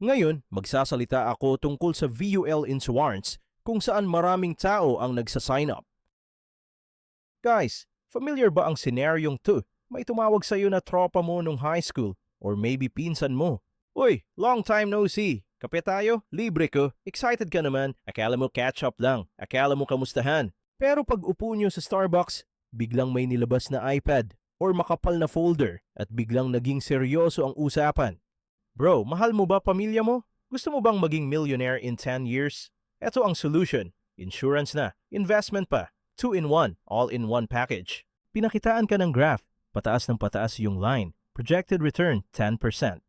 Ngayon, magsasalita ako tungkol sa VUL Insurance kung saan maraming tao ang nagsa-sign up. Guys, familiar ba ang senaryong to? May tumawag sa'yo na tropa mo nung high school or maybe pinsan mo. Uy, long time no see. Kape tayo? Libre ko. Excited ka naman. Akala mo catch up lang. Akala mo kamustahan. Pero pag upo nyo sa Starbucks, biglang may nilabas na iPad or makapal na folder at biglang naging seryoso ang usapan. Bro, mahal mo ba pamilya mo? Gusto mo bang maging millionaire in 10 years? Ito ang solution. Insurance na, investment pa, 2-in-1, all-in-one package. Pinakitaan ka ng graph, pataas ng pataas yung line. Projected return, 10%.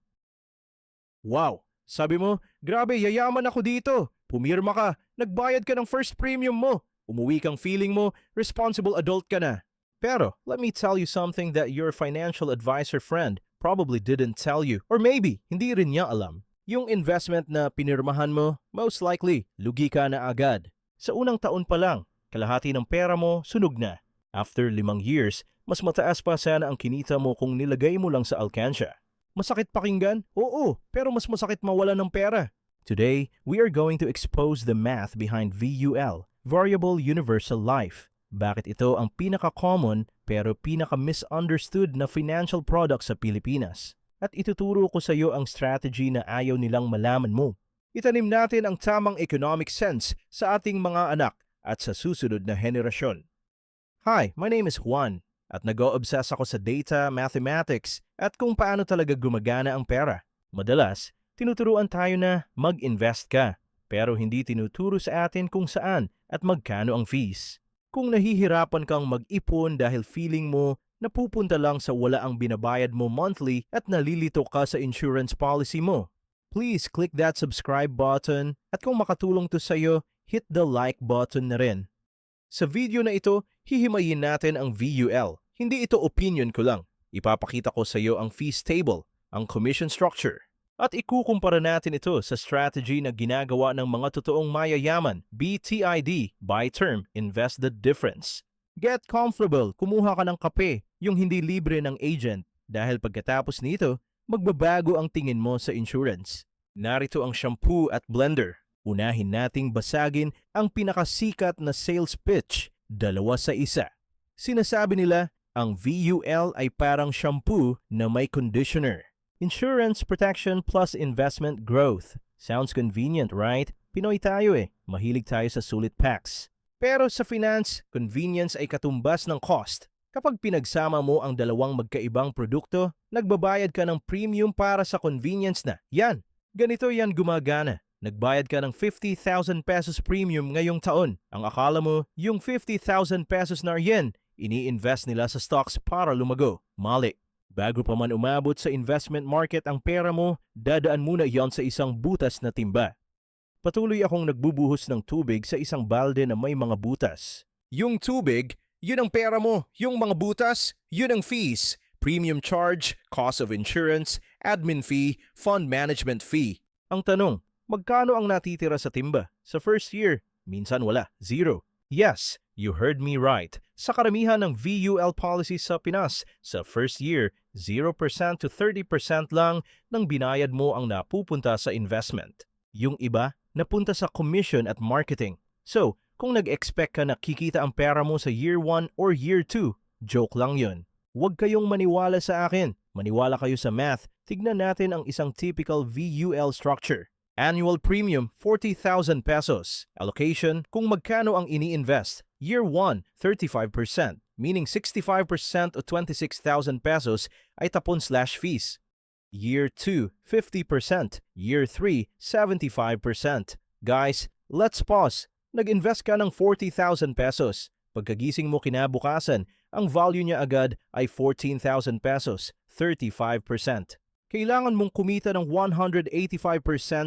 Wow! Sabi mo, grabe, yayaman ako dito. Pumirma ka, nagbayad ka ng first premium mo. Umuwi kang feeling mo, responsible adult ka na. Pero, let me tell you something that your financial advisor friend probably didn't tell you. Or maybe, hindi rin niya alam. Yung investment na pinirmahan mo, most likely, lugi ka na agad. Sa unang taon pa lang, kalahati ng pera mo, sunog na. After 5 years, mas mataas pa sana ang kinita mo kung nilagay mo lang sa alkansya. Masakit pakinggan? Oo, pero mas masakit mawala ng pera. Today, we are going to expose the math behind VUL, Variable Universal Life. Bakit ito ang pinaka-common pero pinaka-misunderstood na financial product sa Pilipinas? At ituturo ko sa iyo ang strategy na ayaw nilang malaman mo. Itanim natin ang tamang economic sense sa ating mga anak at sa susunod na henerasyon. Hi, my name is Juan at nag-o-obsess ako sa data, mathematics at kung paano talaga gumagana ang pera. Madalas, tinuturuan tayo na mag-invest ka pero hindi tinuturo sa atin kung saan at magkano ang fees. Kung nahihirapan kang mag-ipon dahil feeling mo napupunta lang sa wala ang binabayad mo monthly at nalilito ka sa insurance policy mo, please click that subscribe button at kung makatulong to sa'yo, hit the like button na rin. Sa video na ito, hihimayin natin ang VUL. Hindi ito opinion ko lang. Ipapakita ko sa iyo ang fees table, ang commission structure. At ikukumpara natin ito sa strategy na ginagawa ng mga totoong mayayaman, BTID, buy term, invest the difference. Get comfortable, kumuha ka ng kape, yung hindi libre ng agent. Dahil pagkatapos nito, magbabago ang tingin mo sa insurance. Narito ang shampoo at blender. Unahin nating basagin ang pinakasikat na sales pitch, 2 sa 1. Sinasabi nila, ang VUL ay parang shampoo na may conditioner. Insurance protection plus investment growth. Sounds convenient, right? Pinoy tayo mahilig tayo sa sulit packs. Pero sa finance, convenience ay katumbas ng cost. Kapag pinagsama mo ang dalawang magkaibang produkto, nagbabayad ka ng premium para sa convenience na. Yan, ganito yan gumagana. Nagbayad ka ng 50,000 pesos premium ngayong taon. Ang akala mo, yung 50,000 pesos na yan, ini-invest nila sa stocks para lumago. Mali. Bago pa man umabot sa investment market ang pera mo, dadaan muna yon sa isang butas na timba. Patuloy akong nagbubuhos ng tubig sa isang balde na may mga butas. Yung tubig, yun ang pera mo. Yung mga butas, yun ang fees. Premium charge, cost of insurance, admin fee, fund management fee. Ang tanong, magkano ang natitira sa timba? Sa first year, minsan wala, 0. Yes, you heard me right. Sa karamihan ng VUL policies sa Pinas, sa first year, 0% to 30% lang ng binayad mo ang napupunta sa investment. Yung iba, napunta sa commission at marketing. So, kung nag-expect ka na kikita ang pera mo sa year 1 or year 2, joke lang yun. Huwag kayong maniwala sa akin. Maniwala kayo sa math. Tignan natin ang isang typical VUL structure. Annual premium, 40,000 pesos. Allocation, kung magkano ang ini-invest. Year 1, 35%, meaning 65% o 26,000 pesos ay tapon/fees. Year 2, 50%. Year 3, 75%. Guys, let's pause. Nag-invest ka ng 40,000 pesos. Pagkagising mo kinabukasan, ang value niya agad ay 14,000 pesos, 35%. Kailangan mong kumita ng 185%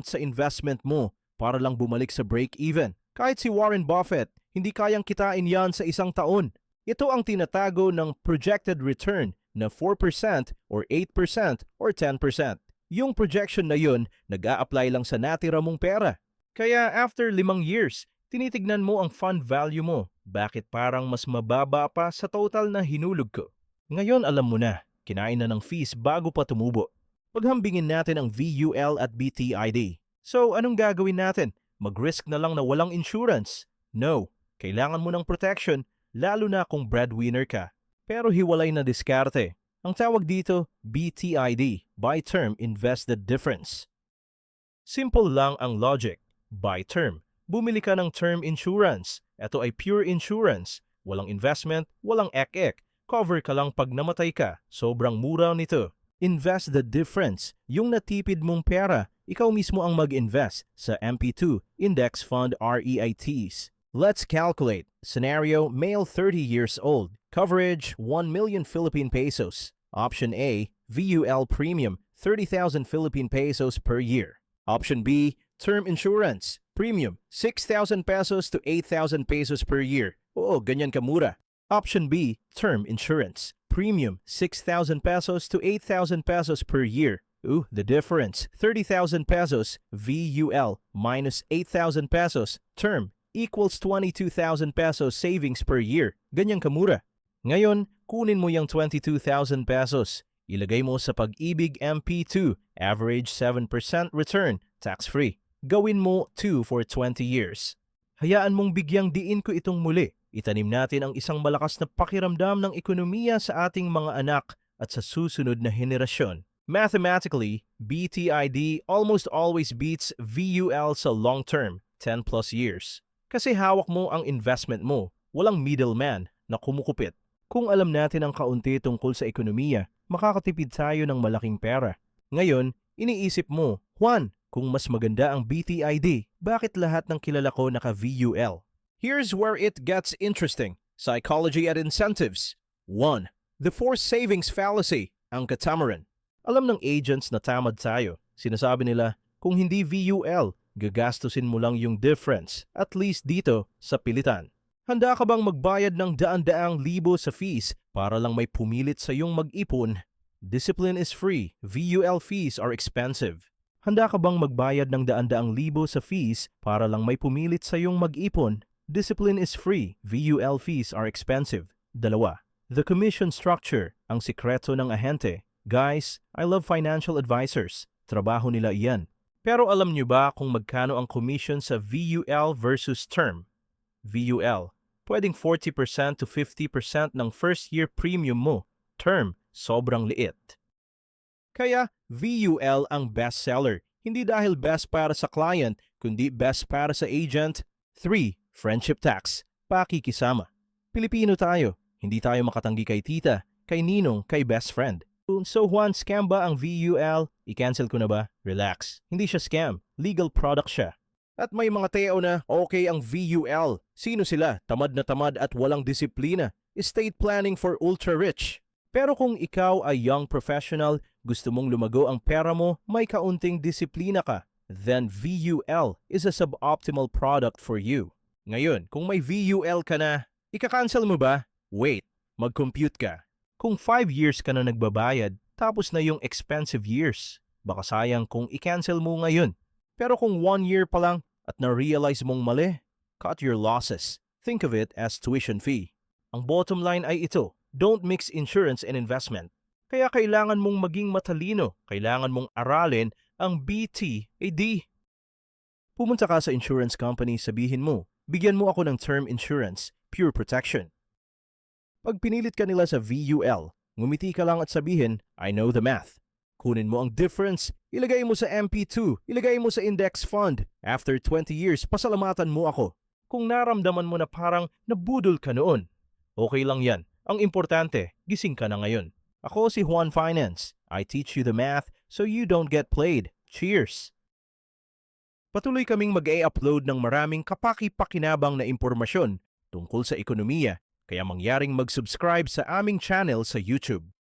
sa investment mo para lang bumalik sa break-even. Kahit si Warren Buffett, hindi kayang kitain yan sa isang taon. Ito ang tinatago ng projected return na 4% or 8% or 10%. Yung projection na yun, nag-a-apply lang sa natira mong pera. Kaya after 5 years, tinitignan mo ang fund value mo. Bakit parang mas mababa pa sa total na hinulog ko? Ngayon alam mo na, kinain na ng fees bago pa tumubo. Paghambingin natin ang VUL at BTID. So, anong gagawin natin? Mag-risk na lang na walang insurance? No. Kailangan mo ng protection, lalo na kung breadwinner ka. Pero hiwalay na diskarte. Ang tawag dito, BTID, Buy Term Invest the Difference. Simple lang ang logic. Buy term. Bumili ka ng term insurance. Ito ay pure insurance. Walang investment, walang ek-ek. Cover ka lang pag namatay ka. Sobrang mura nito. Invest the difference. Yung natipid mong pera, ikaw mismo ang mag-invest sa MP2 Index Fund REITs. Let's calculate. Scenario, male 30 years old. Coverage, 1 million Philippine pesos. Option A, VUL premium, 30,000 Philippine pesos per year. Option B, term insurance. Premium, 6,000 pesos to 8,000 pesos per year. Oo, ganyan kamura. Option B, term insurance. Premium, 6,000 pesos to 8,000 pesos per year. Ooh, the difference. 30,000 pesos, VUL, minus 8,000 pesos, term, equals 22,000 pesos savings per year. Ganyang kamura. Ngayon, kunin mo yung 22,000 pesos. Ilagay mo sa Pag-ibig MP2, average 7% return, tax-free. Gawin mo 2 for 20 years. Hayaan mong bigyang diin ko itong muli. Itanim natin ang isang malakas na pakiramdam ng ekonomiya sa ating mga anak at sa susunod na henerasyon. Mathematically, BTID almost always beats VUL sa long term, 10 plus years. Kasi hawak mo ang investment mo, walang middleman na kumukupit. Kung alam natin ang kaunti tungkol sa ekonomiya, makakatipid tayo ng malaking pera. Ngayon, iniisip mo, Juan, kung mas maganda ang BTID, bakit lahat ng kilala ko naka-VUL? Here's where it gets interesting. Psychology at incentives. 1. The forced savings fallacy, ang catamaran. Alam ng agents na tamad tayo. Sinasabi nila, kung hindi VUL, gagastusin mo lang yung difference, at least dito sa pilitan. Handa ka bang magbayad ng daan-daang libo sa fees para lang may pumilit sa iyong mag-ipon? Discipline is free. VUL fees are expensive. Handa ka bang magbayad ng daan-daang libo sa fees para lang may pumilit sa iyong mag-ipon? Discipline is free. VUL fees are expensive. 2. The commission structure, ang sikreto ng ahente. Guys, I love financial advisors. Trabaho nila iyan. Pero alam niyo ba kung magkano ang commission sa VUL versus term? VUL, pwedeng 40% to 50% ng first year premium mo. Term, sobrang liit. Kaya VUL ang best seller. Hindi dahil best para sa client, kundi best para sa agent. 3. Friendship tax, pakikisama. Pilipino tayo, hindi tayo makatanggi kay tita, kay ninong, kay best friend. So Juan, scam ba ang VUL? I-cancel ko na ba? Relax. Hindi siya scam. Legal product siya. At may mga tao na okay ang VUL. Sino sila? Tamad na tamad at walang disiplina. Estate planning for ultra-rich. Pero kung ikaw ay young professional, gusto mong lumago ang pera mo, may kaunting disiplina ka, then VUL is a suboptimal product for you. Ngayon, kung may VUL ka na, ika-cancel mo ba? Wait, mag-compute ka. Kung 5 years ka na nagbabayad, tapos na yung expensive years. Baka sayang kung i-cancel mo ngayon. Pero kung 1 year pa lang at na-realize mong mali, cut your losses. Think of it as tuition fee. Ang bottom line ay ito, don't mix insurance and investment. Kaya kailangan mong maging matalino, kailangan mong aralin ang BTID. Pumunta ka sa insurance company, sabihin mo, bigyan mo ako ng term insurance, pure protection. Pag pinilit ka nila sa VUL, ngumiti ka lang at sabihin, I know the math. Kunin mo ang difference, ilagay mo sa MP2, ilagay mo sa index fund. After 20 years, pasalamatan mo ako. Kung naramdaman mo na parang nabudol ka noon, okay lang yan. Ang importante, gising ka na ngayon. Ako si Juan Finance. I teach you the math so you don't get played. Cheers! Patuloy kaming mag-e-upload ng maraming kapaki-pakinabang na impormasyon tungkol sa ekonomiya, kaya mangyaring mag-subscribe sa aming channel sa YouTube.